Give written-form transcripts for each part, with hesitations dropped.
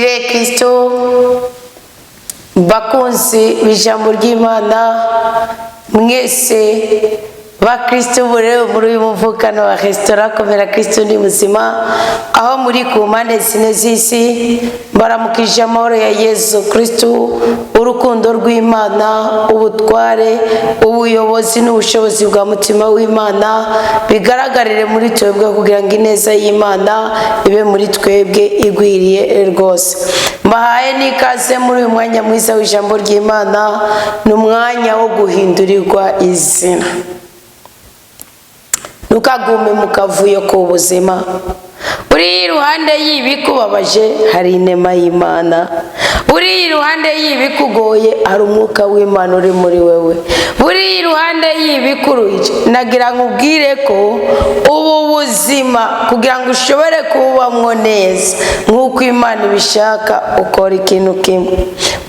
Kristo bakunzi b'ijambo ry'Imana mwese ba Kristo bureo muri uyu muvukano wa restaurant Komera Kristo ni muzima aho muri ku mpande zine z'isi baramukije amahoro ya Yesu Kristo urukundo rw'Imana ubutware ubuyobozi n'ubushobozi bwa mutima w'Imana bigaragarire muri twebwe kugira ngo ineza y'Imana ibe muri twebwe igwiriye rwose. Mbahaye n'ikaze muri uyu mwanya mwiza w'ijambo ry'Imana n'umwanya wo guhindurirwa izina. Ntukagume Mukavuyo ku buzima. Uri iruhande y'ibikubabaje hari inema y'Imana. Uri iruhande y'ibikugoye hari umwuka w'Imana uri muri wewe. Uri iruhande y'ibikuruhije nagira nkubwire ko ubu buzima kugira ngo ushobore kubamwo neza nk'uko Imana ibishaka ukora ikintu kimwe.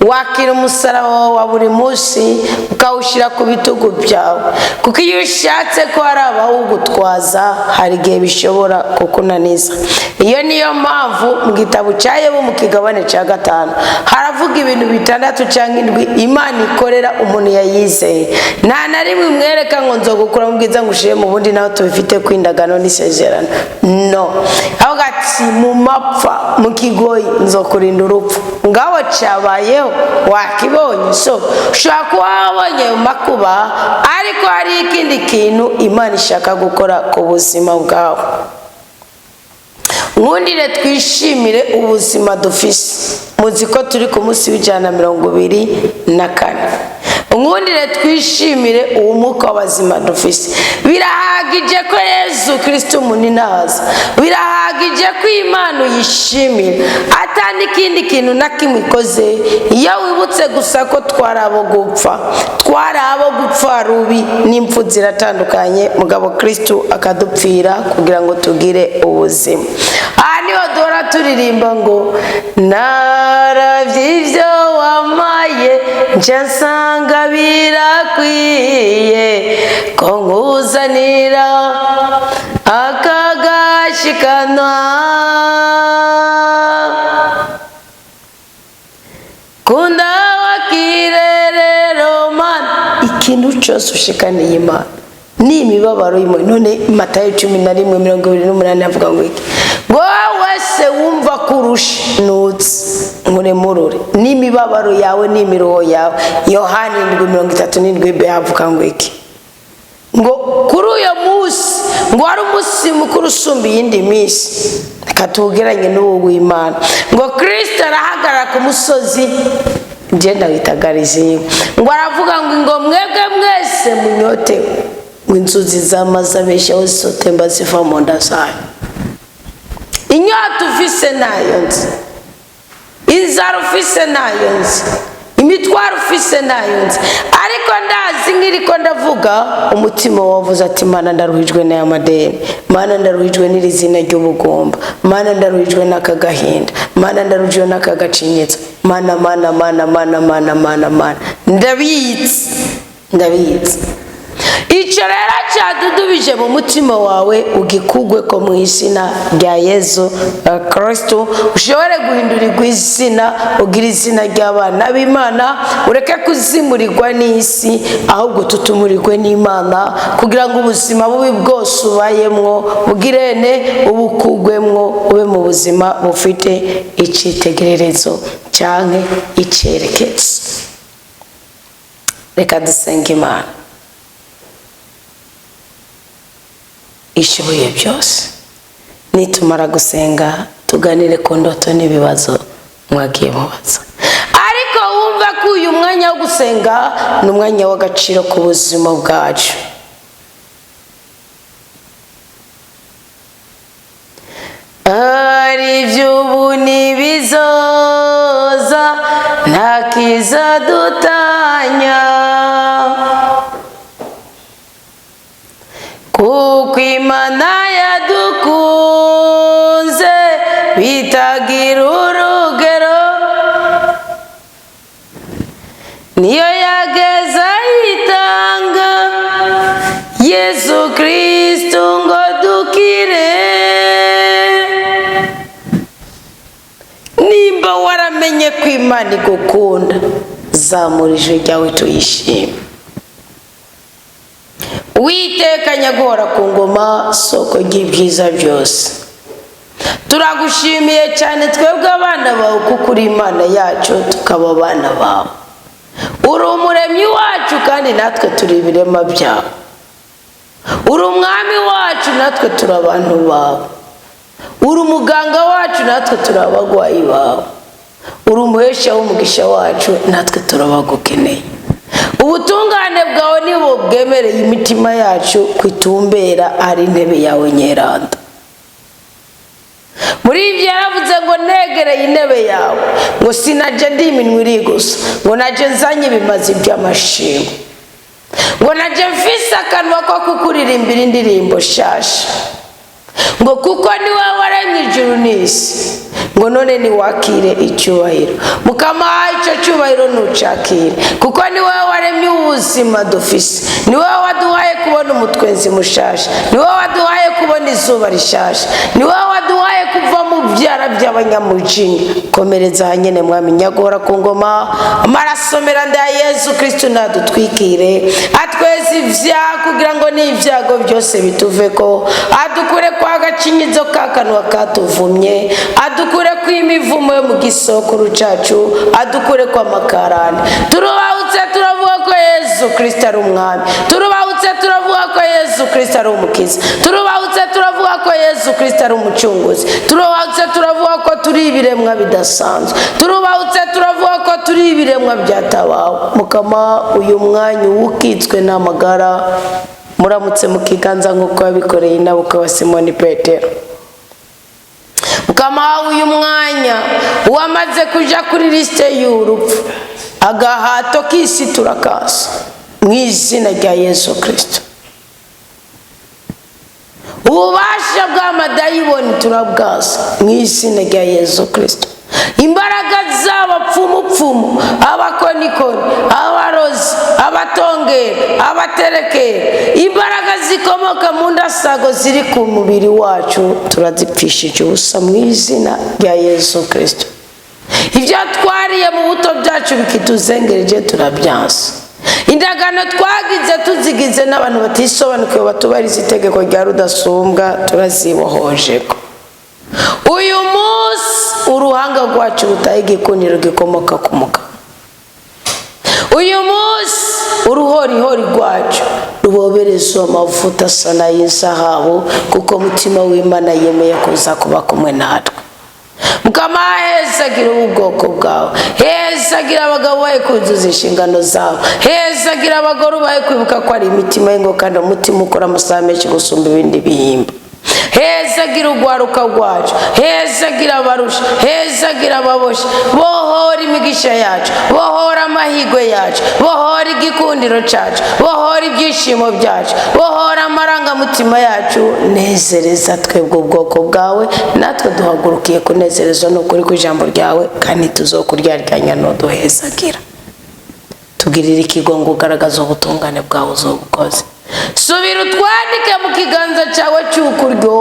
Wakira umusaraba wa buri munsi ukawushyira ku bitugu byawe, kuko iyo ushatse ko hari abawugutwaza hari igihe bishobora kukunaniza. Iyo niyo mpamvu mu gitabo cya Yobu mu kigabane cya 5 haravuga ibintu 6 cyangwa 7 Imana ikorera umuntu yayizeye. Nta na rimwe mwereka ngo nzogukura mu bwiza ngushire mu bundi naho tubifite kwindagano n'isezerano. No. Aho gati mu mapfa mu kigoyi nzokurinda urupfu. Ngaho cyabayeho wakibonye, so ushaka kuwabonye makuba ariko hari ikindi kintu Imana ishaka gukora ku buzima bwawe. Nkundire twishimire ubuzima dufise. Muzi ko turi ku munsi w'124. Nkundire twishimire umwuka w'abazima dufise. Birahagije ko Yesu Kristo muninaza. Birahagije ko Imana yishimira atandi kindi kintu nakimikoze. Iyo wibutse gusa ko twarabo gupfa rubi n'impfu ziratandukanye, mugabo Kristo akadupfira kugira ngo tugire ubuzima. Niho duhora turirimba ngo naravye ivyo wamaye nje nsanga birakwiye ko nkuzanira akagashikanwa kunda wakirerero Mana. Ikintu cyose ushikaniye Imana ni imibabaro y'imwe. None Matayo 11:28 avuga ngo iki? Ngo wese wumva kurusha nutse muremurure ni imibabaro yawe ni imiruho yawe. Yohani 7:37 avuga ngo iki? Ngo kuri uyo munsi ngo ari umunsi mukuru usumba iyindi minsi katugeranye n'uwo w'Imana. Ngo Kristo arahagarara ku musozi ngenda witagariziwe, ngo aravuga ngo mwebwe mwese munyote inzuzi z'amazi abeshaho zisotemba ziva mu nda zayo. Inyota ufise nayo nzi, inzara ufise nayo nzi, imitwaro ufise nayo nzi, ariko ndazi nk'iriko ndavuga umutima wavuze ati Mana ndaruhijwe n'aya madeni, Mana ndaruhijwe n'iri zina ry'ubugomba, Mana ndaruhijwe n'akagahinda, Mana ndaruhijwe n'akagacinyetso, Mana ndabitse. Icyo rero cyadudubije mu mutima wawe ugikugwe ko mu izina rya Yesu Kristo ushobore guhindurirwa izina, ugira izina ry'abana b'Imana, ureke kuzimurirwa n'isi ahubwo tutumurirwe n'Imana kugira ngo ubuzima bubi bwose ubayemwo bugirene ubukugwemwo ube mu buzima bufite icyitegererezo cyangwa icyerekezo. Reka dusenge Imana ishoboye byose. Nitumara gusenga tuganire ku ndoto n'ibibazo mwagiye mubaza, ariko wumva ko uyu mwanya wo gusenga ni umwanya w'agaciro ku buzima bwacu. Ari iby'ubu n'ibizoza nta kizadutanya, kuko Imana yadukunze bitagira urugero, niyo yageza yitanga Yesu Kristo ngo dukire. Nimba waramenye ko Imana igukunda, zamura ijwi ryawe tuyishime. Uwiteka nyaguhora ku ngoma, soko ry'ibyiza byose, turagushimiye cyane twebwe abana bawe kuko uri Imana yacu tukaba abana bawe. Uri umuremyi wacu kandi natwe turi ibirema byawe. Uri umwami wacu natwe turi abantu bawe. Uri umuganga wacu natwe turi abagwayi bawe. Uri umuhesha w'umugisha wacu natwe turabagukeneye. Ubutungane bwawe nibo bwemereye imitima yacu kwitumbera ari intebe yawe nyeranda. Muri ibyo yaravuze ngo negereye intebe yawe, ngo sinaje ndi iminwa iri gusa, ngo naje nzanye ibimazi by'amashimwe, ngo naje mfise akanwa ko kukuririmbira indirimbo shasha, ngo kuko ni wowe waremye ijuru n'isi, ngo none niwakire icyubahiro. Mukama icyo cyubahiro nucakire, kuko ni wowe waremye ubuzima dufise, ni wowe waduhaye kubona umutwenzi mushasha, ni wowe waduhaye kubona izuba rishasha, ni wowe waduhaye kuva mu byara by'abanyamujinya. Komereza hanyene mwami nyaguhora ku ngoma, amaraso meranda ya Yesu Kristo nadutwikire, atweze ivyaha kugira ngo n'ivyago byose bituveko, adukure kwa gacinyizo kakanwa katuvumye, adukure kw'imivumo yo mu gisokuru cacu, adukure kwa makarani. Turubahutse turavuga ko Yesu Kristo ari umwami, turubahutse turavuga ko Yesu Kristo ari umukiza, turubahutse turavuga ko Yesu Kristo ari umucunguzi, turubahutse turavuga ko turi ibiremwa bidasanzwe, turubahutse turavuga ko turi ibiremwa byatabawe. Mukama uyu mwanya ukitswe n'amagara, muramutse mu kiganza nk'uko yabikoreye inabuka wa Simoni Petero. Mukama uyu mwanya wamaze kuja kuri liste y'urupfu, agahato k'isi turakasa mu izina rya Yesu Kristo. Ububasha bw'amadayimoni turabwasa mu izina rya Yesu Kristo. Imbaraga z'abapfumupfumu, abakonikoni, abarozi, abatongera, abaterekera, imbaraga zikomoka mu ndasago ziri ku mubiri wacu turazipfishije ubusa mu izina rya Yesu Kristo. Ibyo twariye mu buto byacu bikituzengereje turabyansa. Indagano twagize tuzigize n'abantu batisobanukiwe batubariza itegeko rya rudasumbwa turazibohojeko. Uyu munsi uruhanga rwacu rutaye igikuniro gikomoka ku Mukama. Uyu munsi uruhorihori rwacu ruboberezwa amavuta asa n'ay'izahabu, kuko umutima w'Imana yemeye kuza kuba kumwe natwe. Mukama hezagira ubwoko bwawe, hezagira abagabo bawe kuzuza inshingano zabo, hezagira abagore bawe kwibuka ko ari imitima y'ingo kandi umutima ukora amasaha menshi gusumba ibindi bihimba. Hezagira urwaruka rwacu, hezagira abarusha, hezagira ababosha, bohora imigisha yacu, bohora amahigwe yacu, bohora igikundiro cacu, bohora ibyishimo byacu, bohora amarangamutima yacu. Nezereza twebwe ubwoko bwawe, natwe duhagurukiye kunezerezwa n'ukuri kw'ijambo ryawe, kandi tuzokuryaryanya nuduhezagira. Tugirire ikigongo ugaragaza ubutungane bwawe uzobukoze. Subira utwandike mu kiganza cyawe cy'ukuryo,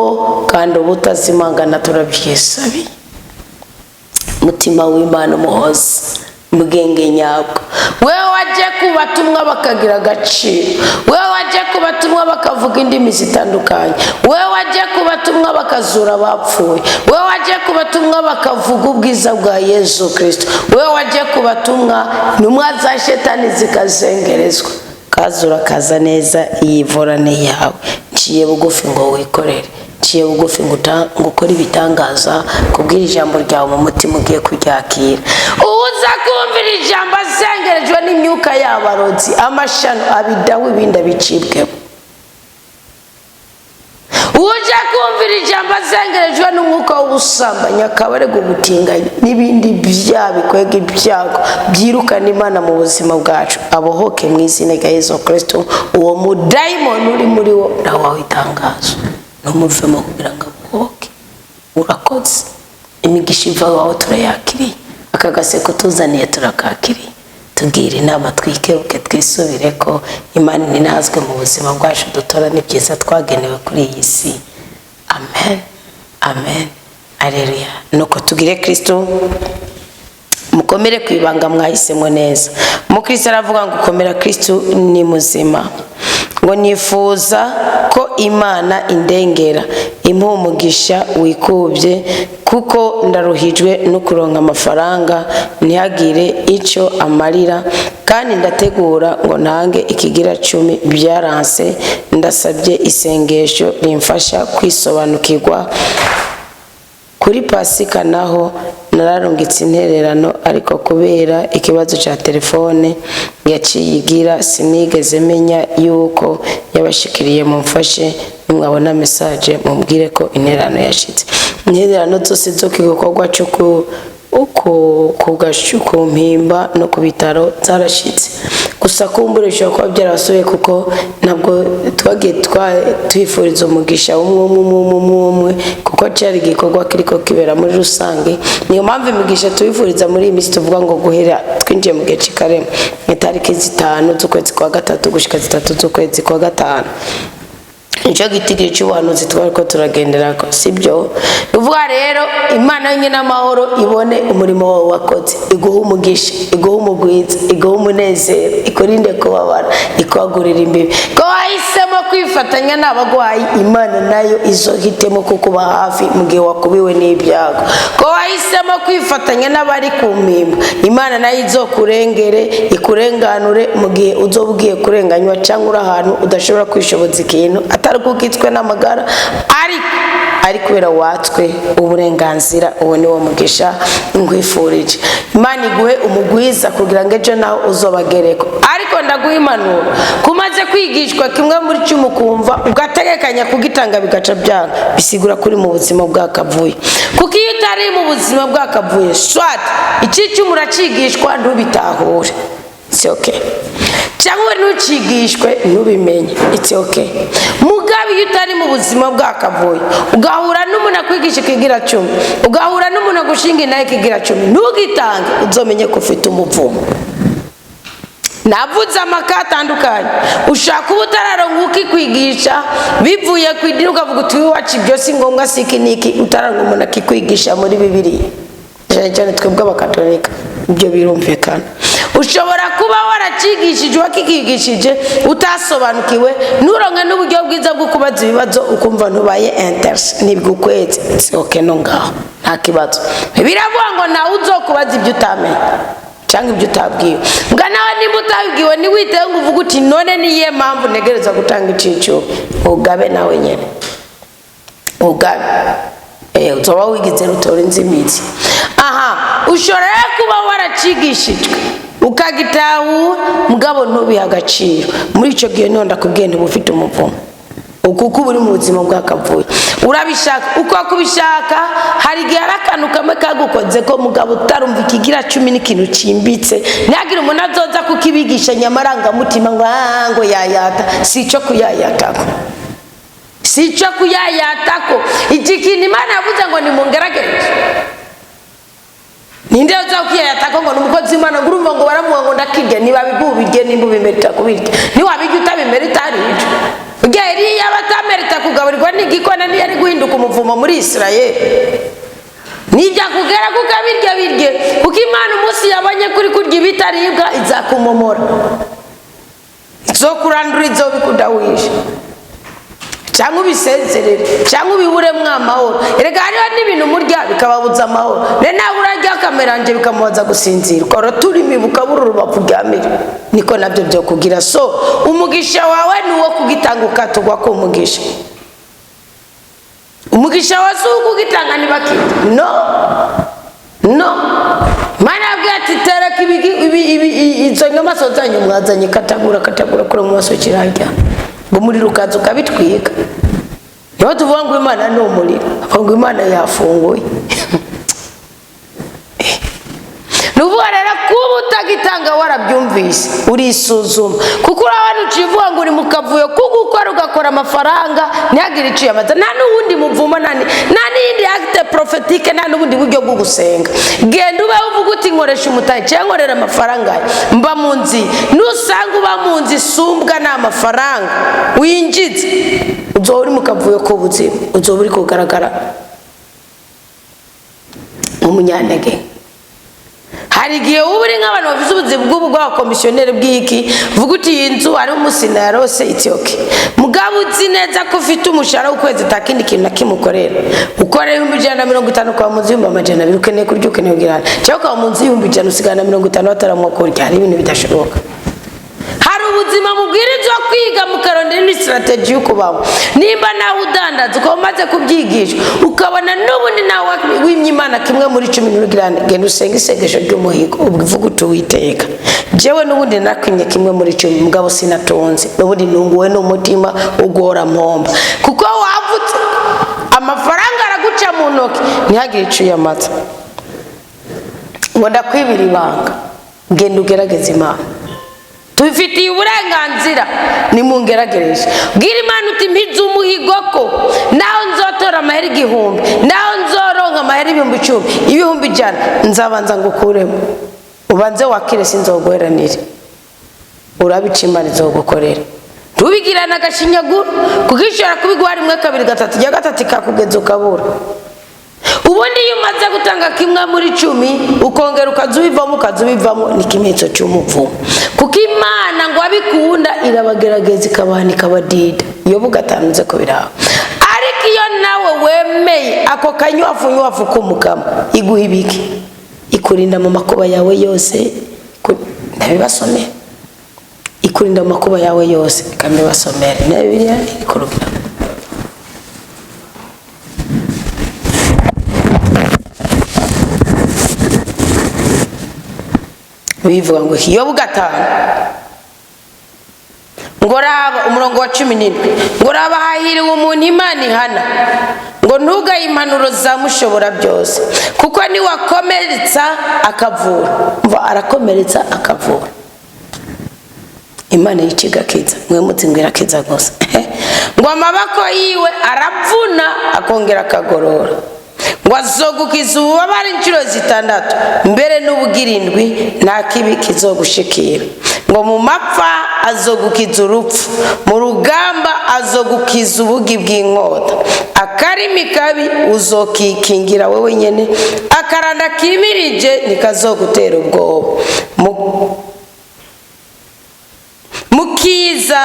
kandi ubutazimangana turabyisabiye. Mutima w'Imana umuhoza, mbwenge nyabwo, wewe waje kubatumwa bakagira agaciro, wewe waje kubatumwa bakavuga indimi zitandukanye, wewe waje kubatumwa bakazura abapfuye, wewe waje kubatumwa bakavuga ubwiza bwa Yesu Kristo, wewe waje kubatumwa intumwa za shetani zikazengerezwa. Kazura kaza neza iyivorane yawe, nciye bugufi ngo wikorere, nciye bugufi ngo ukore ibitangaza kubwira ijambo ryawe mu mutima ugiye kuryakira. Uza kumvira ijambo azengerejwe n'imyuka y'abarozi, amashano abidaho ibindi abicibweho. Uje kumvira ijambo azengerejwe n'umwuka w'ubusambanyi, akabarega ubutinganyi n'ibindi bikwega ibyago byirukana Imana mu buzima bwacu, abohoke mu izina rya Yesu Kristo. Uwo mudayimoni uri muri wo nawe itangazo numuvemo kugira ngo abohoke. Urakoze, imigisha iva wawe turayakiriye, aka gaseko tuzaniye turakakiriye. Tugire inama twikeruke twisubire ko Imana ninazwe mu buzima bwacu, dutora n'ibyiza twagenewe kuri iyi si. Amen, amen, aleluya. Nuko tugire Kristo mukomere kwibanga mwahisemo neza. Umukristo aravuga ngo komera, Kristo ni muzima. Ngo nifuza ko Imana indengera impumugisha wikubye, kuko ndaruhijwe no kuronka amafaranga ntihagire icyo amarira, kandi ndategura ngo ntange ikigira 10 byaranse. Ndasabye isengesho rimfasha kwisobanukirwa. Kuri Pasika naho nararungitse intererano, ariko kubera ikibazo cya telefone yaciye igira sinigeze menya yuko yabashikiriye. mumfashe nimwabona message mumbwire ko intererano yashitse. Intererano zose zo kigokorwa cyo ku mpimba no ku bitaro zarashitse, gusa kumburisha ko byarasuye, kuko ntabwo twagiye twifuriza umugisha umwe, kuko cyari gikorwa kiriko kibera muri rusange. Niyo mpamvu imigisha twifuriza muri iyi minsi tuvuga ngo guhera twinjiye mu gihe cy'Ikarema itariki 5 z'ukwezi kwa 3 gushika 3 z'ukwezi kwa 5. Nicyo gitigiri cy'ubuhanuzi twari ko turagendera ko, sibyo? Uvuga rero Imana nyine n'amahoro ibone umurimo wawe wakoze, iguha umugisha, iguha umugwiza, iguha umunezero, ikurinde kubabara, ikwagurira imbibi. Ko wahisemo kwifatanya n'abagwayi, Imana nayo izohitemo kukuba hafi mu gihe wakubiwe n'ibyago. Ko wahisemo kwifatanya n'abari ku mpimba, Imana nayo izokurengere, ikurenganure mu gihe uzobugiye kurenganywa cyangwa uri ahantu udashobora kwishoboza ikintu, atari kukitswe n'amagara, ariko kubera watswe uburenganzira. Uwo ni wo mugisha ngwifurije. Imana iguhe umugwiza kugira ngo ejo naho uzobagereko. Ariko ndaguha impanuro, kumaze kwigishwa kimwe muri cyo mukumva ugategekanya kugitanga bigaca byanga, bisigura kuri mu buzima bw'akavuyo. Kuko iyo utari mu buzima bw'akavuyo, swat iki muracigishwa ntubitahure, it's okay. Cyangwa ntucigishwe ntubimenye, it's okay. Mugabe iyo utari mu buzima bw'akavuyo, ugahura n'umuntu akwigisha ikigira 10, ugahura n'umuntu agushinga naye ikigira 10, ntugitange, uzomenye ko ufite umuvumo. Navuze amaka atandukanye, ushaka ubutararonka ukikwigisha bivuye ku idini, ukavuga uti wacu ibyo si ngombwa, si iki niki, utaranka umuntu akikwigisha muri Bibiliya. Cyane twebwe abakatolika ibyo birumvikana. Ushobora kuba waracigishije wakikigishije utasobanukiwe, nuronke n'uburyo bwiza bwo kubaza ibibazo ukumva ntubaye interest, nibigukwetse, it's okay, no ngaho nta kibazo. Biravuga ngo nawe uzokubaza ibyo utamenye cyangwa ibyo utabwiwe. Mbwa nawe nimba utabwiwe niwiteho ngo uvuge uti none niye mpamvu ntegereza gutanga iciciro, ugabe nawe nyene ugabe. Uzoba wigize rutora inzimizi. Ushobora kuba waracigishijwe ukagitahura, mugabo ntubiha agaciro. Muri icyo gihe none ndakubwiye ntibufite umuvumo, kuko uri mu buzima bw'akavuyo. Urabishaka uko kubishaka, hari igihe akantu kamwe kagukoze ko mugabo utarumva ikigira 10 n'ikintu cimbitse, ntihagire umuntu azoza kukibigisha nyamarangamutima ngo yayata. Si cyo kuyayatako, si cyo kuyayatako. Iki kintu Imana yavuze ngo nimungeragereje. Ninde uzakiyayatako ngo n'umukozi Imana ngurumva ngo baramuha ngo ndakirya, niba bigubirye nimba bimerita kubirya, niwabijya utabimerita ari ico. Ugiye iriya batamerita kugaburirwa n'igikona niyo ari guhinduka umuvumo muri Isirayeli. Nijya kugera kukabirya birye, kuko Imana umunsi yabanye kuri kurya ibitaribwa izakumomora, izokurandura, izobikudawisha, cyangwa ubisezerere, cyangwa ubiburemwo amahoro. Erega hariho n'ibintu murya bikababuza amahoro, nawe urarya akameranje bikamubaza gusinzira, ukora turimi bukabura urubavu ryamira. Niko nabyo byo kugira. So umugisha wawe ni uwo kugitanga ukatugwa ku mugisha. Umugisha wawe si uwo kugitanga ntibakita, no. Mana yabwiye ati tereka izo nyamaswa zanyu mwazanye katagura kuri mu maso kirarya, ngo umuriro ukaza ukabitwika. Niho tuvuga ngo Imana ni umuriro, ngo Imana yafunguye. Nuvuga rero kuba utagitanga warabyumvise, urisuzuma. Kuko urabona ucivuga ngo uri mu kavuyo kugukora ugakora amafaranga ntihagire iciye amaza, nta n'ubundi muvumo, nta n'iyindi acte prophétique, nta n'ubundi buryo bwo gusenga. Genda ube uvuga uti nkoresha umutahe cyangwa nkorera amafaranga mba mu nzi. Nusanga uba mu nzi isumbwa n'amafaranga winjiza, uzoba uri mu kavuyo k'ubuzima, uzoba uri kugaragara umunyantege. hari igihe uba uri nk'abantu bafite ubuzima bw'ubu bwa komisiyoneri bw'iki vuga uti iyi nzu ari umusina yarose itiyoke mugabo uzi neza ko ufite umushahara w'ukwezi atakindi kintu na kimukorera ukorera 150 kwa mu nzu 200 ukeneye kurya ukeneye kugirana cyangwa kwa mu nzu 100 usigana 50 bataramwo kurya hari ibintu bidashoboka. Hari ubuzima mubwirizwa kwiga mukarondera ni strategy y'ukubaho nimba nawe udandaza uko umaze kubyigisha ukabona n'ubundi nawe w'imyimana kimwe muri 10 n'urugirane genda usenga isengesho ry'umuhigo uvuga utuwiteka jewe n'ubundi nakwimye kimwe muri 10 mugabo sinatonze n'ubundi nunguwe n'umutima ugora mpomba kuko wavutse amafaranga araguca mu ntoki ntihagire ico yamaza ngo ndakwibira ibanga genda ugerageza Imana tubifitiye uburenganzira ni mungeragereje bwira Imana uti mpize umuhigo ko naho nzotora amahera 1000 naho nzoronka amahera 10,000 100 nzabanza ngukuremo ubanze wakire sinzoguheranire urabica Imana izogukorera tubigirana agashinyaguro kugishora kubigwa rimwe 2 3 ya gatatu kakugeza ukabura ubundi iyo umaze gutanga kimwe muri 10 ukongera ukazubivamo ni kimenyetso cy'umuvumo kuko Imana ngo abikunda irabagerageza ikabana ikabadida iyo bugatanze ko biraho ariko iyo nawe wemeye ako kanywafu kumukama iguha ibiki ikurinda mu makuba yawe yose ndabibasomera ikurinda mu makuba yawe yose kamibasomera na Bibiliya ikorogera bivuga ngo iyo bugatana ngo raba umurongo wa 17 ngo raba hahiriwe umuntu Imana ihana ngo ntugaye impanuro zamushobora byose kuko ni wakomeretsa akavura mva arakomeretsa akavura Imana yikigakiza mwe mutsingwira kiza gose ngo amabako yiwe aravuna akongera akagorora ngo azogukiza ububabare inshuro 6 mbere n'ubugirindwi nta kibi kizogushikira ngo mu mapfa azogukiza urupfu mu rugamba azogukiza ubugi bw'inkota akarimi kabi uzokikingira wewe nyene akaranda kimirije nikazogutera ubwoba mukiza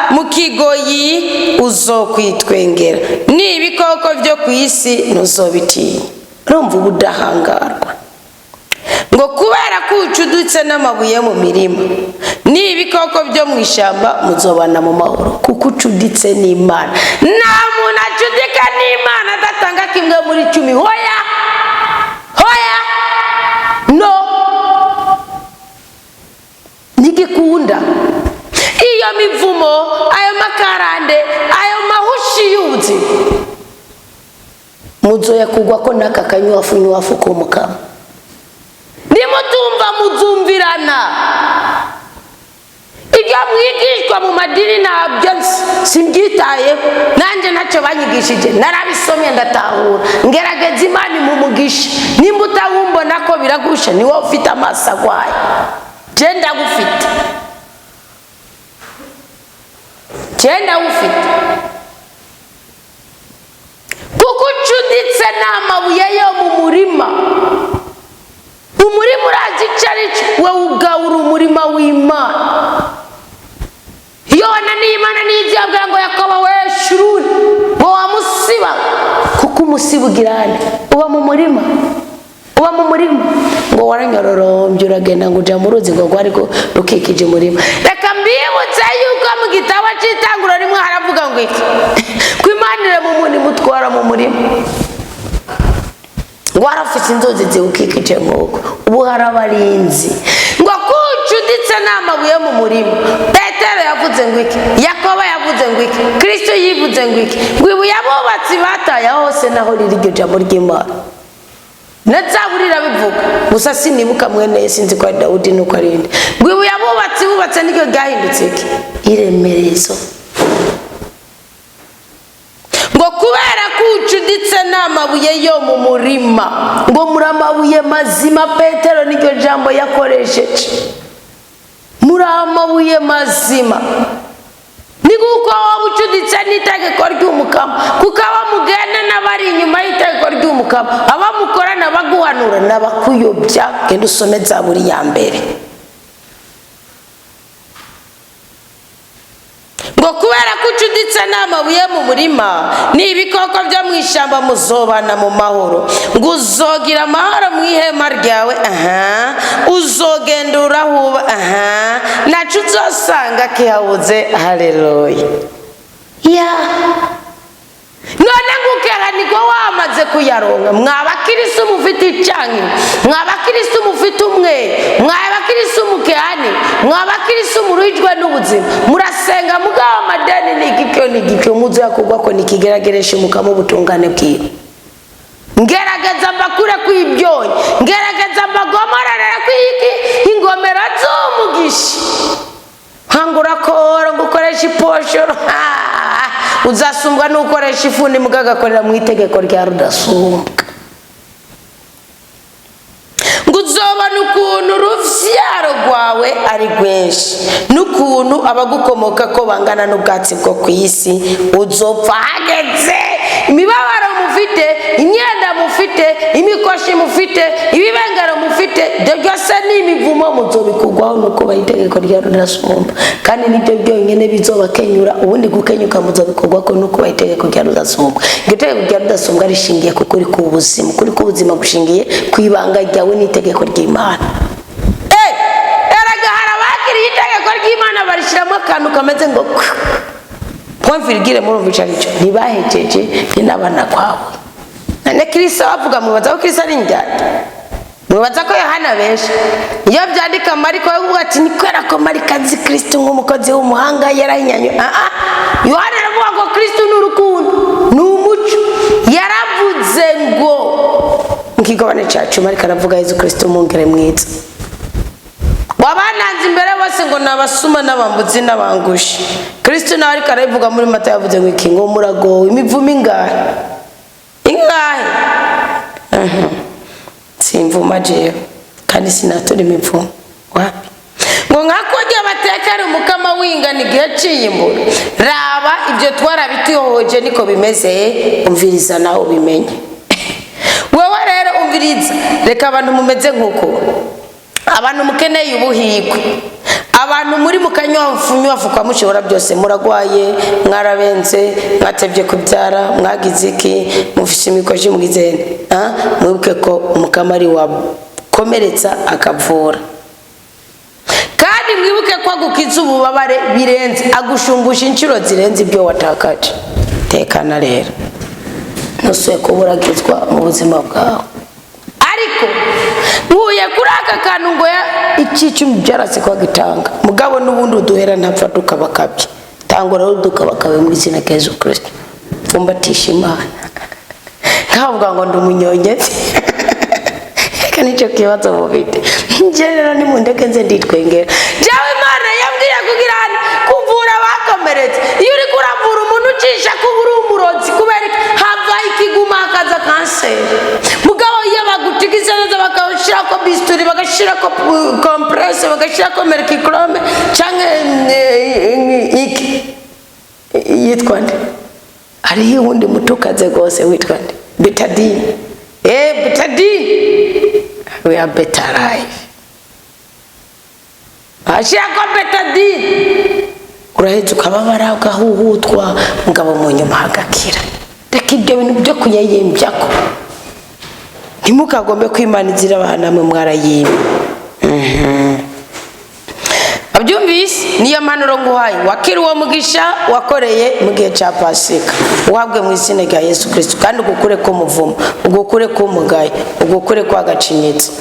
mukigoyi uzokwitwengera n'ibikoko byo kwisi ntuzobitinya urumva ubudahangarwa ngo kubera ko ucudutse n'amabuye mu mirima n'ibikoko byo mu ishamba muzobana mu mahoro kuko ucuditse n'Imana nta muntu acudika n'Imana adatanga kimwe muri 10 hoya no nigikunda iyo mivumo ayo makarande ayo mahushi yuzi muzoya kugwa ko naka kanywafu kumukama nimutumva muzumvirana ibyo mwigishwa mu madini nabyo simbyitaye nanje ntacyo banyigishije narabisomye ndatahura ngerageza Imana imumugisha nimba utawumbona ko biragusha ni wowe ufite amaso agwaye je ndagufite Chenda ufite kuko ucuditse n'amabuye yo mu murima urazi cyarico we ugawura umurima w'Imana yona n'Imana n'ivyabwira ngo Yakobo weshurune ngo wamusiba kuko umusibugirane uba mu murima ngo waranyororombye uragenda ngo uja mu ruzi ngo rwariko rukikije umurima reka mbibutse yuko mu gitabo cy'itanguro rimwe haravuga ngo iki kwimanire mu muntu mutwara mu murima ngo arafite inzozi ziwukikije nk'uko ubu harabarinzi ngo kucuditse n'amabuye mu murima Petero yavuze ngo iki Yakobo yavuze ngo iki Kristo yivuze ngo iki ngo ibuye abubatsi bataye hose naho riri iryo jambo ry'Imana Nazaburira bivuga gusa sinibuka mwene sinzi kwa Daudi nuko arinde ngwibu yabubatse niko gahindutse iki iremerezo ngo kubera kucuditse n'amabuye yo mu murima ngo muramabuye mazima Petero niko jambo yakoresheje muramabuye mazima ni kuko wowe ucuditse n'itegeko ry'umukama, kuko abamugenda n'abari inyuma y'itegeko ry'umukama, abamukorana baguhanura n'abakuyobya. Genda usome Zaburi ya mbere. Ngo kubera ko ucuditse n'amabuye mu murima n'ibikoko byo mu ishyamba muzobana mu mahoro. Ngo uzogira amahoro mu ihema ryawe, uzogenda urahuba, naco uzosanga kihabuze. Haleluya. None ngukera niko wamaze kuyaronka. Mwabakirisu mufite icyanyu, mwabakirisu mufite umwe, mwabakirisu mukehani, mwabakirisu murijwe n'ubuzima, murasenga mugabo amadeni n'igikyo muzo yakugwa ko nikigerageresha mukamo butungane bwiwe. Ngerageza mbakure kwibyonye, ngerageza mbagomorera kwiki ingomero z'umugisha. Hangura koro ngukoresha iposhoro, uzasumbwa n'ukoresha ifundi mugagakorera mu itegeko rya rudasumbwa. Nguzobana ukuntu uruvyaro rwawe ari rwinshi, n'ukuntu abagukomoka ko bangana n'ubwatsi bwo ku isi. Uzopfa hageze imibabaro mufite, imyenda mufite, imikoshi mufite, ibibengero mufite, ibyo byose n'imivumo muzobikugwaho nuko bayitegeko rya rudasumbwa. Kandi nibyo byonyine bizobakenyura, ubundi gukenyuka muzobikugwa ko nuko bayitegeko rya rudasumbwa. Itegeko rya rudasumbwa rishingiye ku kuri k'ubuzima, kuri k'ubuzima gushingiye kwibanga ryawe n'itegeko ry'Imana. Erega harabakiriye itegeko ry'Imana barishiramo akantu kameze ngo pomvirigire muri umvicaricyo ntibahejeje n'abana kwabo. Nane Kristo bavuga mubaza ko Kristo ari njyana, mubaza ko Yohana benshi iyo byandika Mariko yavuga ati ni kwera ko Mariko azi Kristo nk'umukozi w'umuhanga yarahinyanywe. Yohana aravuga ko Kristo ni urukundo, ni umuco. Yaravuze ngo nkigabane cyacu Mariko aravuga Yesu Kristo umwungere mwiza. Wabananze imbere bose ngo nabasuma n'abambuzi n'abangushi. Kristo nawe ariko aravuga muri Matayo yavuze ngo iki ngo muragowe imivumo ingahe simvuma jewe kandi sinatura imivumo wapi. Ngo nkakojya batekera umukama wingana igihe ciyimbura. Raba ibyo twarabitihoje niko bimeze, umviriza nawe ubimenye. Wewe rero umviriza, reka abantu mumeze nkuko abantu mukeneye ubuhigwe, abantu muri mukanywafunywa fuka mushobora byose, muragwaye, mwarabenze, mwatevye kubyara, mwagize iki, mufise imikoshi mugizene, mwibuke ko umukama ari wakomeretsa akavura. Kandi mwibuke ko agukiza ububabare birenze, agushumbusha inshuro zirenze ibyo watakaje. Tekana rero ntusuye kuburagizwa mu buzima bwawe. Ariko nkuye kuri aka kantu ngo icicumi byarase kwa gitanga mugabo n'ubundi uduhera ntapfa tukabakabye. Tangura udukabakabe mu izina rya Yesu Kristo. Pfumbatisha Imana. Nkavuga ngo ndumunyonyezi. Reka nicyo kibazo mubite. Ngerera ni mundeke nze nditwengera. Jawe Imana yambwiye kugira kuvura bakomeretse. Iyo uri kuravura umuntu ucisha kubura umurozi kubera hava ikiguma akaza kanseri. Mugabo iyo bagutigiza neza bakashira ko bisturi, bagashira ko compresse, bagashira ko mercichrome canke iki yitwa nde ari wundi mutukaze gose witwa nde betadine. Betadine we are better life. Ashira ko betadine uraheze ukababara ugahuhutwa mugabo mu nyuma hagakira. Reka ibyo bintu byo kuyayembya ko ntimukagombe kwimanizira abana mwe mwarayimye. Abyumvise niyo manuro nguhaye, wakira uwo mugisha wakoreye mu gihe cya Pasika. Uhabwe mu izina rya Yesu Kristo, kandi ugukure ko muvumo, ugukure ko mugaye, ugukure ko agacinyitse.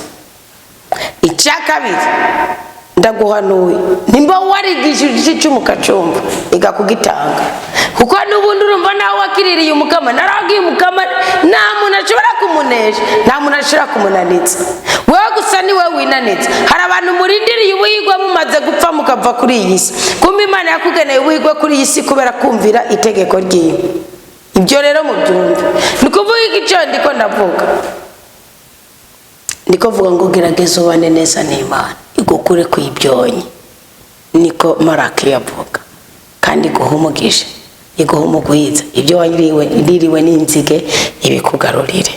Icya kabiri ndaguhanuye, nimba warigishije iki cy'umukacumba igakugitanga, kuko n'ubundi urumva nawe wakiririye umukama. Naragiye umukama nta muntu ashobora kumunesha, nta muntu ashobora kumunanitsa. Wewe gusa ni wewe winanitsa. Hari abantu murindiriye ubuhigwe mumaze gupfa mukava kuri iyi si. Kumbe Imana yakugeneye ubuhigwe kuri iyi si kubera kumvira itegeko ryiwe. Ibyo rero mubyumve. Nikuvuga iki cyo ndiko ndavuga. Niko vuga ngo gerageza ubane neza n'Imana igukure kwibyonye. Niko Maraki yavuga. kandi guha umugisha, iguha umugwiza, ibyo wanyiriwe n'inzige ibikugarurire.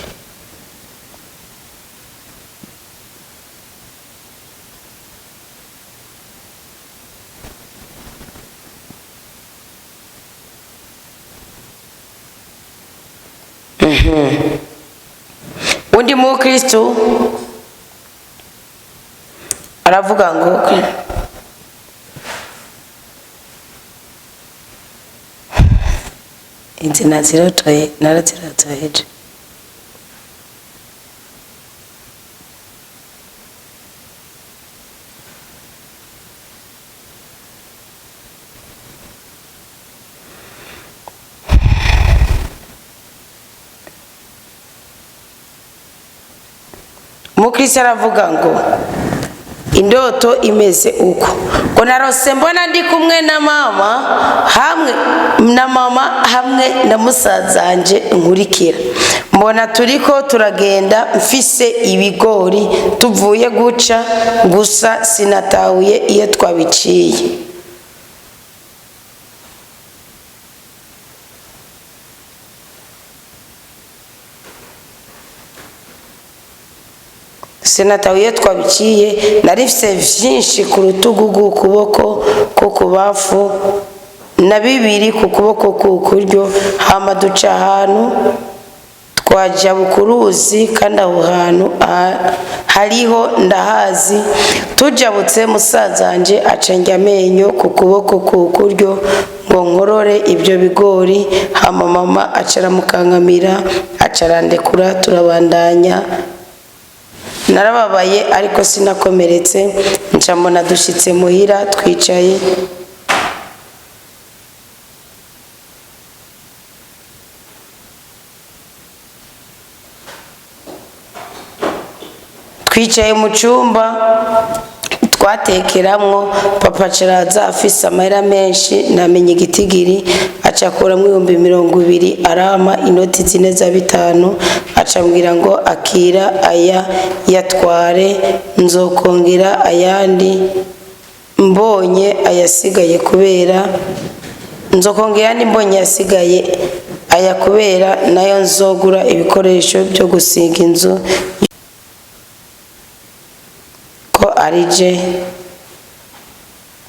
Undi mukristo aravuga ngo inzina zirotoye naraziratoyeje. Mukristo aravuga ngo indoto imeze uko ngo narose mbona ndi kumwe na mama hamwe na musazanje nkurikira, mbona turiko turagenda mfise ibigori tuvuye guca, gusa sinatahuye iyo twabiciye. Sinatahuye twabiciye, narifise vyinshi ku rutugu rw'ukuboko ko kubafu na bibiri ku kuboko k'ukuryo, hama duca ahantu twaja bukuruzi, kandi aho hantu hariho ndahazi. Tujabutse musazanje acenge amenyo ku kuboko k'ukuryo ngo nkorore ibyo bigori, hama mama acaramukankamira acarandekura, turabandanya. Narababaye ariko sinakomeretse, nca mbona dushitse muhira twicaye. Twicaye mu cyumba twatekeramwo, papa caraza afise amahera menshi, namenye igitigiri, acakuramwo 20,000 arama inoti zine za 5, acambwira ngo akira aya yatware, nzokongera ayandi mbonye ayasigaye kubera aya kubera nayo nzogura ibikoresho byo gusiga inzu ko arije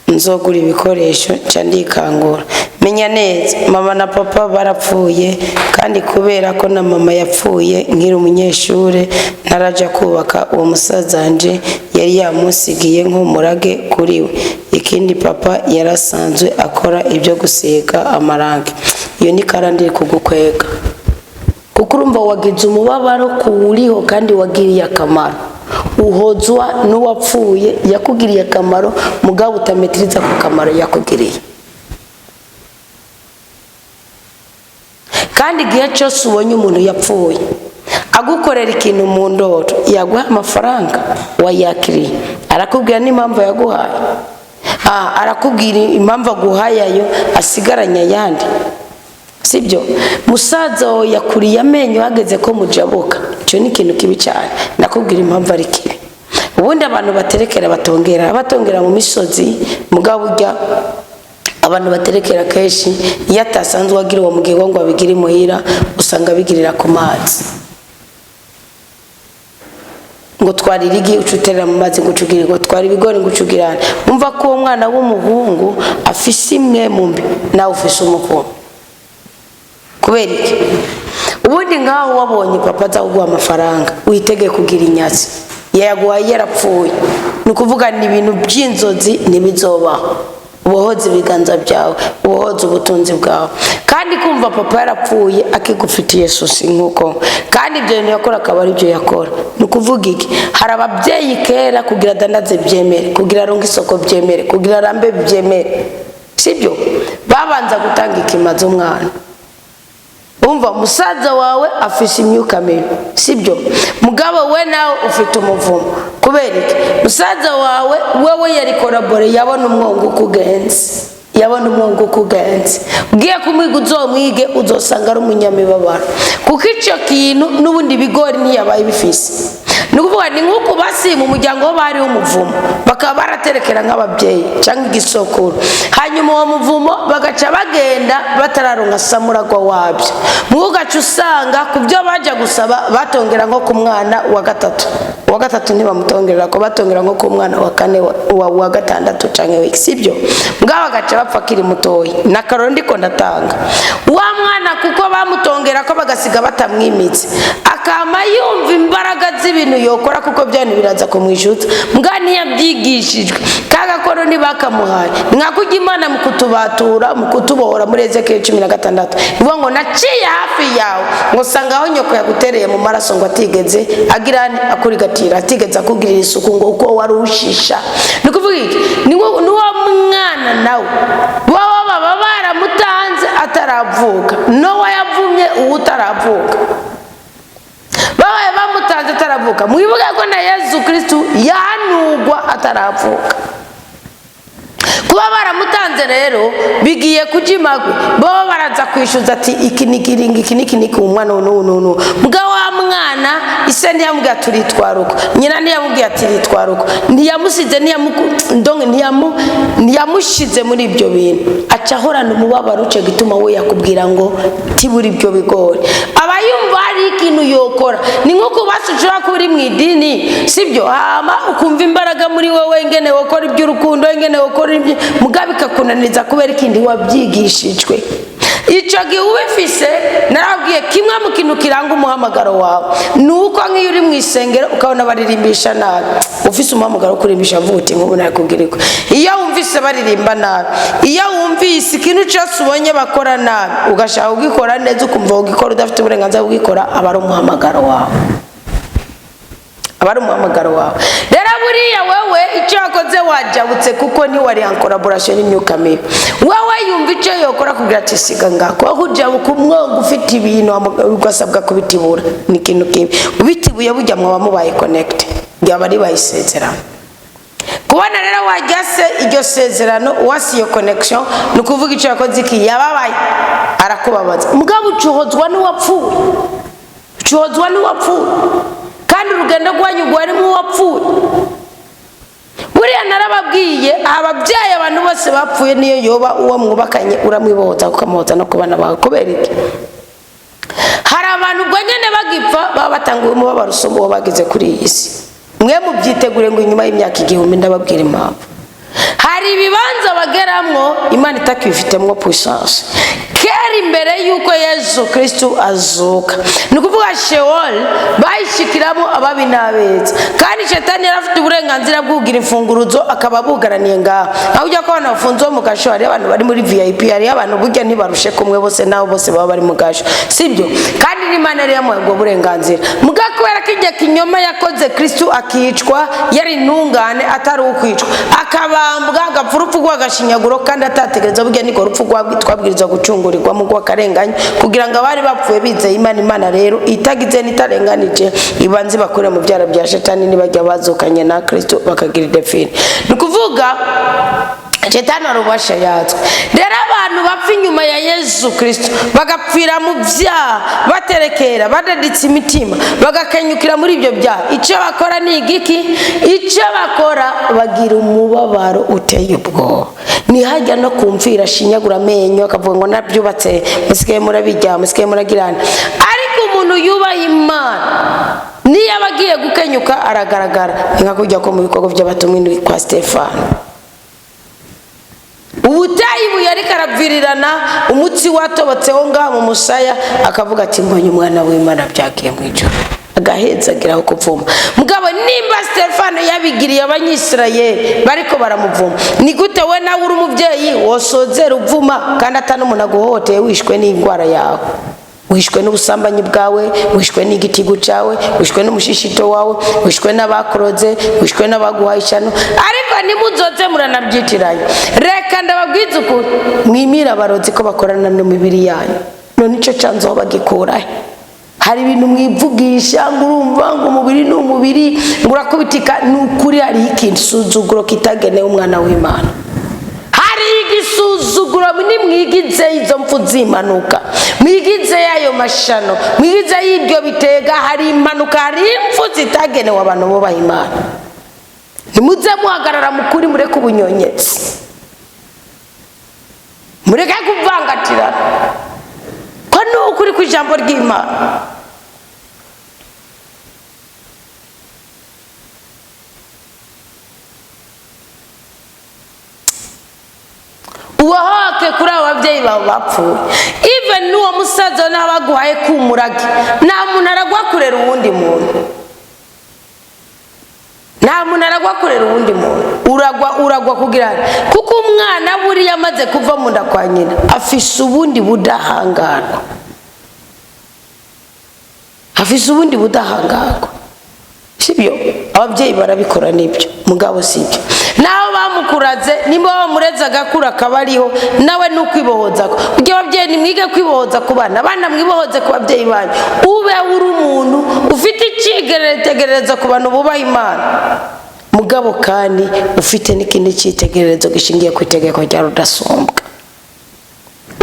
nzogura ibikoresho. Nca ndikangura, menya neza mama na papa barapfuye, kandi kubera ko na mama yapfuye nkiri umunyeshure ntaraja kubaka, uwo musazanje yari yamusigiye nk'umurage kuri we. Ikindi papa yarasanzwe akora ibyo gusiga amarangi. Iyo ni karandiri kugukwega, kuko urumva wagize umubabaro kuwuriho kandi wagiriye akamaro. Uhozwa n'uwapfuye yakugiriye akamaro, mugabo utametiriza ku kamaro yakugiriye. Kandi igihe cyose ubonye umuntu yapfuye agukorera ikintu mu ndoto, yaguha amafaranga wayakiriye, arakubwira n'impamvu yaguhaye, arakubwira impamvu aguhaye ayo asigaranye ayandi, sibyo? Musaza wawe yakuriye amenyo hageze ko mujabuka, icyo ni ikintu kibi cyane. Nakubwira impamvu ari kibi. Ubundi abantu baterekera batongera mu misozi, mugabo urya abantu baterekera kenshi iyo atasanzwe wagira uwo mugigo ngo abigire imuhira, usanga bigirira ku mazi. Ngo twari irigi ucuterera mu mazi, ngo ucugire, ngo twari ibigori ngo ucugirane. Umva ko uwo mwana w'umuhungu afise imwe mu mbi, nawe ufise umuvumo. Kubera iki? Ubundi ngaho wabonye papa azaguha amafaranga, witege kugira inyatsi, yayaguhaye yarapfuye, ni ukuvuga ni ibintu by'inzozi ntibizobaho. Ubohoze ibiganza byawe, ubohoze ubutunzi bwawe. Kandi kumva papa yarapfuye akigufitiye susi nkuko, kandi ibyo bintu yakora akaba ari byo yakora, ni ukuvuga iki? Hari ababyeyi kera kugira adandaze byemere, kugira aronke isoko byemere, kugira arambe byemere, sibyo? Babanza gutanga ikimaze umwana. Umva musaza wawe afise imyuka mibi, sibyo? Mugabo we nawe ufite umuvumo. Kubera iki? Musaza wawe wewe yari korabore, yabona umwongo kugenze, yabona umwungu kugenze ugiye kumwiga uzomwige uzosanga ari umunyamibabaro kuko icyo kintu n'ubundi bigori ntiyabaye bifise nukuvuga ni nkuko basi mu muryango bari umuvumo bakaba baraterekera nk'ababyeyi cyangwa igisokuru hanyuma uwo muvumo bagaca bagenda batararonka samuragwa wabyo mugaca usanga kubyo baje gusaba batongera nko ku mwana wa gatatu ntibamutongerera ko batongera nko ku mwana wa kane wa gatandatu canke wiki sibyo ngaba bagaca bapfa kiri mutoyi na karoro ndiko ndatanga wa mwana kuko bamutongera ko bagasiga batamwimitse akama yumva imbaraga z'ibintu yokora kuko byane biraza kumwishuza mbwa ntiyabyigishijwe kagakoro ntibakamuhaye mwakujya Imana mu kutubatura mu kutubohora muri Ezekiel 16 ivuga ngo naciye hafi yawe ngo sanga aho nyoko yagutereye mu maraso ngo atigeze agirane akurigatira atigeze akugirira isuku ngo uko warushisha nikuvuga iki ni wo mwana nawe baba baramutanze ataravuka Nowa yavumye utaravuka babaye bamutanze ataravuka mwibuka ko na Yesu Kristo yanugwa ataravuka kuba baramutanze rero bigiye kujimagwe baba baraza kwishuza ati iki ni umwana no mbwa wa mwana ise ntiyamubwiye turi twaruko nyina ntiyamubwiye ati ritwaruko ntiyamusize ntiyamushize muri ibyo bintu aca ahorana umubabaro uce gituma we yakubwira ngo tiburi ibyo bigori abayumva hari ikintu yokora ni nkuko basujura kuri mu idini sibyo hama ukumva imbaraga muri wowe ingene wokora iby'urukundo ingene wokora ibyo mugabika kunaniza kubera ikindi wabyigishijwe icyo gihe ubifise narabwiye kimwe mu kintu kiranga umuhamagaro wawe nuko nk'iyo uri mu isengero ukabona baririmbisha nabi ufise umuhamagaro wo kurimbisha vuti nk'ubu nakubwiriko iyo wumvise baririmba nabi iyo wumvise ikintu cyose ubonye bakora nabi ugashaka ugikora neza ukumva ugikora udafite uburenganzira bwo gukora aba ari umuhamagaro wawe rero buriya wewe icyo wakoze wajabutse kuko ni wari en collaboration n'imyuka mibi wewe yumva icyo yokora kugira ati siga ngako aho ujabuka umwongo ufite ibintu ugasabwa kubitibura ni ikintu kibi ubitibuye bujya mwaba mubaye connect byaba ari bayisezerano kubona rero wajyase iryo sezerano wasi iyo connection no kuvuga icyo yakoze iki yababaye arakubabaza mugabo ucuhozwa n'uwapfuye kandi urugendo rwanyu rwarimo uwapfuye buriya narababwiye ababyeyi abantu bose bapfuye niyo yoba uwo mwubakanye uramwibohoza ukamuhoza no kubana bawe kubera iki hari abantu ubwo nyene bagipfa baba batanguye umubabaro usumba uwo bagize kuri iyi si mwe mubyitegure ngo inyuma y'imyaka 1000 ndababwira impamvu hari ibibanza bageramwo Imana itakifitemo puissance kera imbere yuko Yesu Kristo azuka nukuvuga Sheol bayishikiramo ababi n'abeza kandi shetani yarafite uburenganzira bw'ugira imfunguruzo akaba bugaraniye ngaho aho ujya kubana bafunzwe mu gasho hari abantu bari muri VIP hari abantu burya ntibarushe kumwe bose naho bose baba bari mu gasho sibyo kandi n'Imana yari yamuhaye ubwo burenganzira mugakubera kijya kinyoma yakoze Kristo akicwa yari intungane atari ukwicwa akabambwa agapfurupfu rw'agashinyaguro kandi atategereza burya niko rupfu rwabwiriza gucungurirwa mu rw'akarenganya kugira ngo abari bapfuye bizeye Imana rero itagize nitarenganije ibanze bakure mu byara bya shetani nibajya bazukanye na Kristo bakagira defini nukuvuga Shetani arubasha yatswe rero abantu bapfa inyuma ya Yesu Kristo bagapfira mu byaha baterekera badaditse imitima bagakenyukira muri ibyo byaha icyo bakora ni igiki icyo bakora bagira umubabaro uteye ubwoba nihajya no kumvira shinyagura amenyo akavuga ngo nabyubatse musigaye murabijya musigaye muragirana ariko umuntu yubaha Imana niyo abagiye gukenyuka aragaragara nkakujya ko mu bikorwa by'abatumwe kwa Stefano ubutayibu yari karabvirirana umutsi watobotseho ngaha mu musaya akavuga ati mbonye umwana w'Imana byagiye mu ijoro agaheza agiraho kuvuma mugabo nimba Stefano yabigiriye abanyisirayeli bariko baramuvuma ni gute we nawe uri umubyeyi wosozera uvuma kandi atanu umuntu aguhohoteye wishwe n'indwara yawe wishwe n'ubusambanyi bwawe wishwe n'igitigu cyawe wishwe n'umushishito wawe wishwe n'abakuroze wishwe n'abaguhaye ishyano ariko nimuzoze muranabyitiranye reka ndababwiza ukuri mwimira abarozi ko bakorana no mibiri yanyu none icyo cyanzo aho bagikurahe hari ibintu mwivugisha ngo urumva ngo umubiri ni umubiri ngo urakubitika ni ukuri hari ikintu suzuguro kitagenewe umwana w'Imana hari igisu mwisuzugura nimwigize izo mpfu z'impanuka mwigize yayo mashano mwigize y'ibyo bitega hari impanuka hari impfu zitagenewe abantu bubaha Imana nimuze muhagarara mukuri mureke ubunyonyetsi mureke kuvangatirana ko n'ukuri ku ijambo ry'Imana uwahoke kuri abo babyeyi bawe bapfuye even n'uwo musaza n'abaguhaye kumurage nta muntu aragwa kurera uwundi muntu nta muntu aragwa kurera uwundi muntu uragwa kugira kuko umwana buriya amaze kuva mu nda kwa nyina afise ubundi budahangarwa sibyo ababyeyi barabikora nibyo mugabo sibyo naho bamukuraze nimba bamureza agakura akabariho nawe n'ukwibohoza ko ujye ababyeyi nimwige kwibohoza ku bana abana mwibohoze ku babyeyi banyu ube uri umuntu ufite icyitegererezo ku bantu bubaha Imana mugabo kandi ufite n'ikindi cyitegererezo gishingiye ku itegeko rya rudasumbwa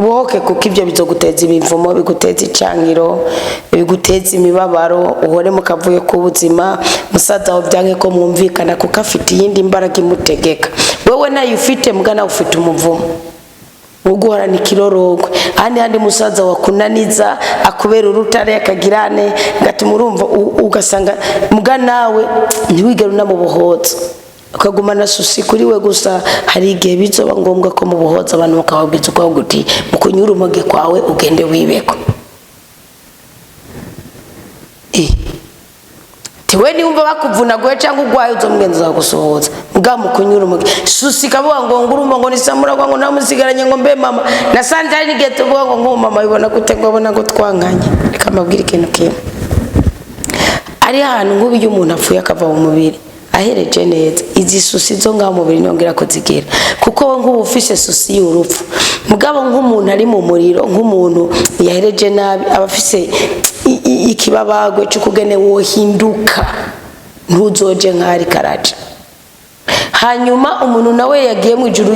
ubohoke kuko ibyo bizoguteza ibivumo biguteza icankiro biguteza imibabaro uhore mukavuyo k'ubuzima musaza wawe byanke ko mwumvikana kuko afite iyindi imbaraga imutegeka wewe nayo ufite mugana ufite umuvumo uguhorana ikirorogwe handi musaza wakunaniza akubera urutare akagirane gatuma urumva ugasanga muga nawe ntiwigere unamubohoza ukagumana susi kuri we gusa hari igihe bizoba ngombwa ko mubohoza abantu bakababwiza uko guti mukunyura umuge kwawe ugende wibeko tiwe niumva bakuvunaguye cyangwa ugwaye uzomugenza gusohoza muga mukunyura umuge susi kabuwa ngo ngurumba ngo nisamura ngo namusigaranye ngo mbe mama nasanze ari n'igihe tuvuga ngo mama bibona gute ngo abona ngo twanganye reka mbabwire ikintu kimwe ari ahantu nk'ubu iyo umuntu apfuye akava mu mubiri ahereje neza izi susi zo ngaho mubiri nyongera kuzigira kuko we nk'ubu ufise susi y'urupfu mugabo nk'umuntu ari mu muriro nk'umuntu yahereje nabi abafise ikibabagwe cy'ukugene wohinduka ntuzoje nk'ari karaca hanyuma umuntu nawe yagiye mu ijuru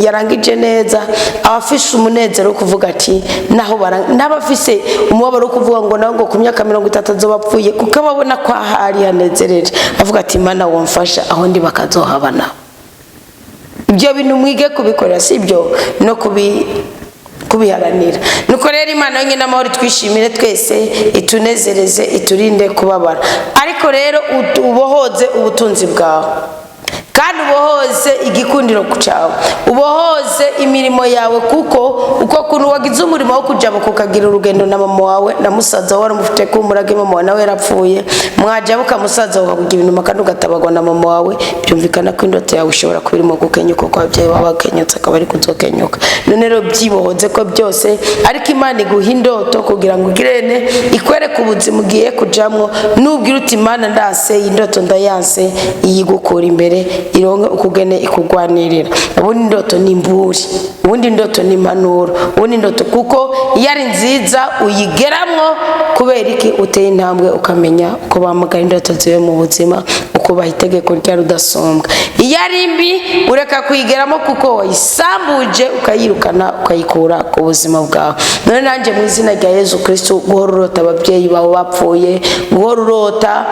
yarangije neza abafise umunezero wo kuvuga ati naho n'abafise umubabaro wo kuvuga ngo naho ngo ku myaka 30 zobapfuye kuko ababona ko ahari hanezereje avuga ati Imana wamfasha aho ndi bakazohabana ibyo bintu mwige kubikorera sibyo no kubiharanira nuko rero Imana yonyine n'amahoro twishimire twese itunezereze iturinde kubabara ariko rero ubohoze ubutunzi bwawe kandi ubohoze igikundiro cyawe ubohoze imirimo yawe kuko uko kuntu wagize umurimo wo kujabuka ukagira urugendo na mama wawe na musaza wawe mufite ko umurage mama wawe nawe yarapfuye mwajabuka musaza wawe kugira ibintu kandi ugatabagwa na mama wawe byumvikana ko indoto yawe ishobora kubirimo gukenyuka ko ababyeyi baba bakenyutse akaba ari kuzokenyuka none rero byibohoze ko byose ariko Imana iguha indoto kugira ngo ugirene ikwereke ubuzima ugiye kujamwo nubwira uti Imana ndase indoto ndayanse iyigukura imbere ironke ukugene ikugwanirira ubundi indoto ni imburi ubundi indoto ni impanuro ubundi indoto kuko yari nziza uyigeramwo kubera iki uteye intambwe ukamenya uko bamagana indoto ziwe mu buzima uko bahitegeko rya rudasumbwa iyari mbi ureka kuyigeramo kuko wayisambuje ukayirukana ukayikura ku buzima bwawe none nanje mu izina rya Yesu Kristo guhora urota ababyeyi bawe bapfuye guhora urota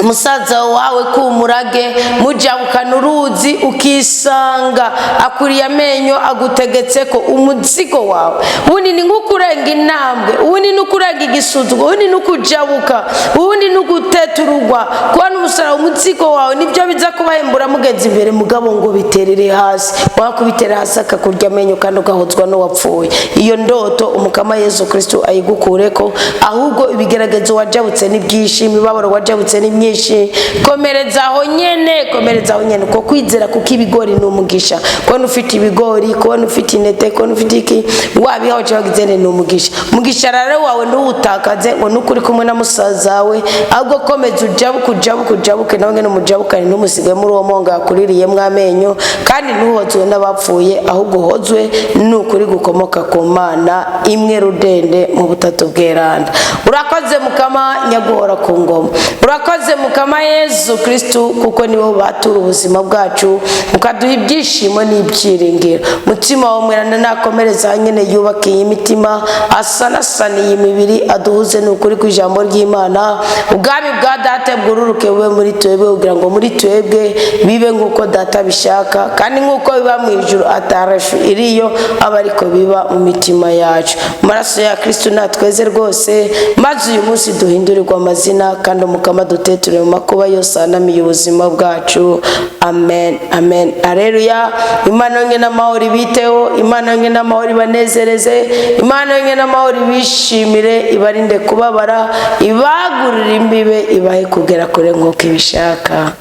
umusaza wawe kumurage mujabukana uruzi ukisanga akuriye amenyo agutegetse ko umuzigo wawe ubundi ni ngukurenga intambwe ubundi nukurenga igisuzuguro ubundi nukujabuka ubundi nuguteturugwa kubona umusara umuzigo wawe nibyo biza kubahembura mugenzi imbere mugabo ngo biterere hasi wakubitera hasi akakurya amenyo kandi ugahozwa no wapfuye iyo ndoto umukama Yesu Kristo ayigukureko ahubwo ibigeragezo wajabutse n'ibyishimo imibabaro wajabutse n'imyishi komereza aho nyene ko kwizera kuko ibigori n'umugisha kubona ufite ibigori kubona ufite inete kubona ufite iki wabihaho cyagizene n'umugisha mugisha rero wawe ntuwutakaze ngo nukuri kumwe na musaza wawe ahubwo komeza ujabuke nawe ngene umujabukane ntumusige muri uwo monga yakuririye mwamenyo kandi ntuhozwe n'abapfuye ahubwo hozwe nukuri gukomoka ku Mana imwe rudende mu butatu bweranda urakoze mukama nyaguhora ku ngoma urakoze urakoze mukama Yesu Kristo kuko niwo batura ubuzima bwacu ukaduha ibyishimo n'ibyiringiro. Mutima wa mweranda nakomereza nyene yubakiye imitima asanasaniye imibiri aduhuze n'ukuri ku ijambo ry'Imana. Ubwami bwa data bwururuke bube muri twebwe kugira ngo muri twebwe bibe nk'uko data bishaka kandi nk'uko biba mu ijuru atarashu iriyo aba ariko biba mu mitima yacu. Maraso ya Kristo natweze rwose maze uyu munsi duhindurirwa amazina kandi umukama duteture mu makuba yose anamiye ubuzima bwacu. Amen, amen, haleluya. Imana yonge n'amahoro ibiteho, Imana yonge n'amahoro ibanezereze, Imana yonge n'amahoro ibishimire, ibarinde kubabara, ibagurira imbibe, ibahe kugera kure nk'uko ibishaka.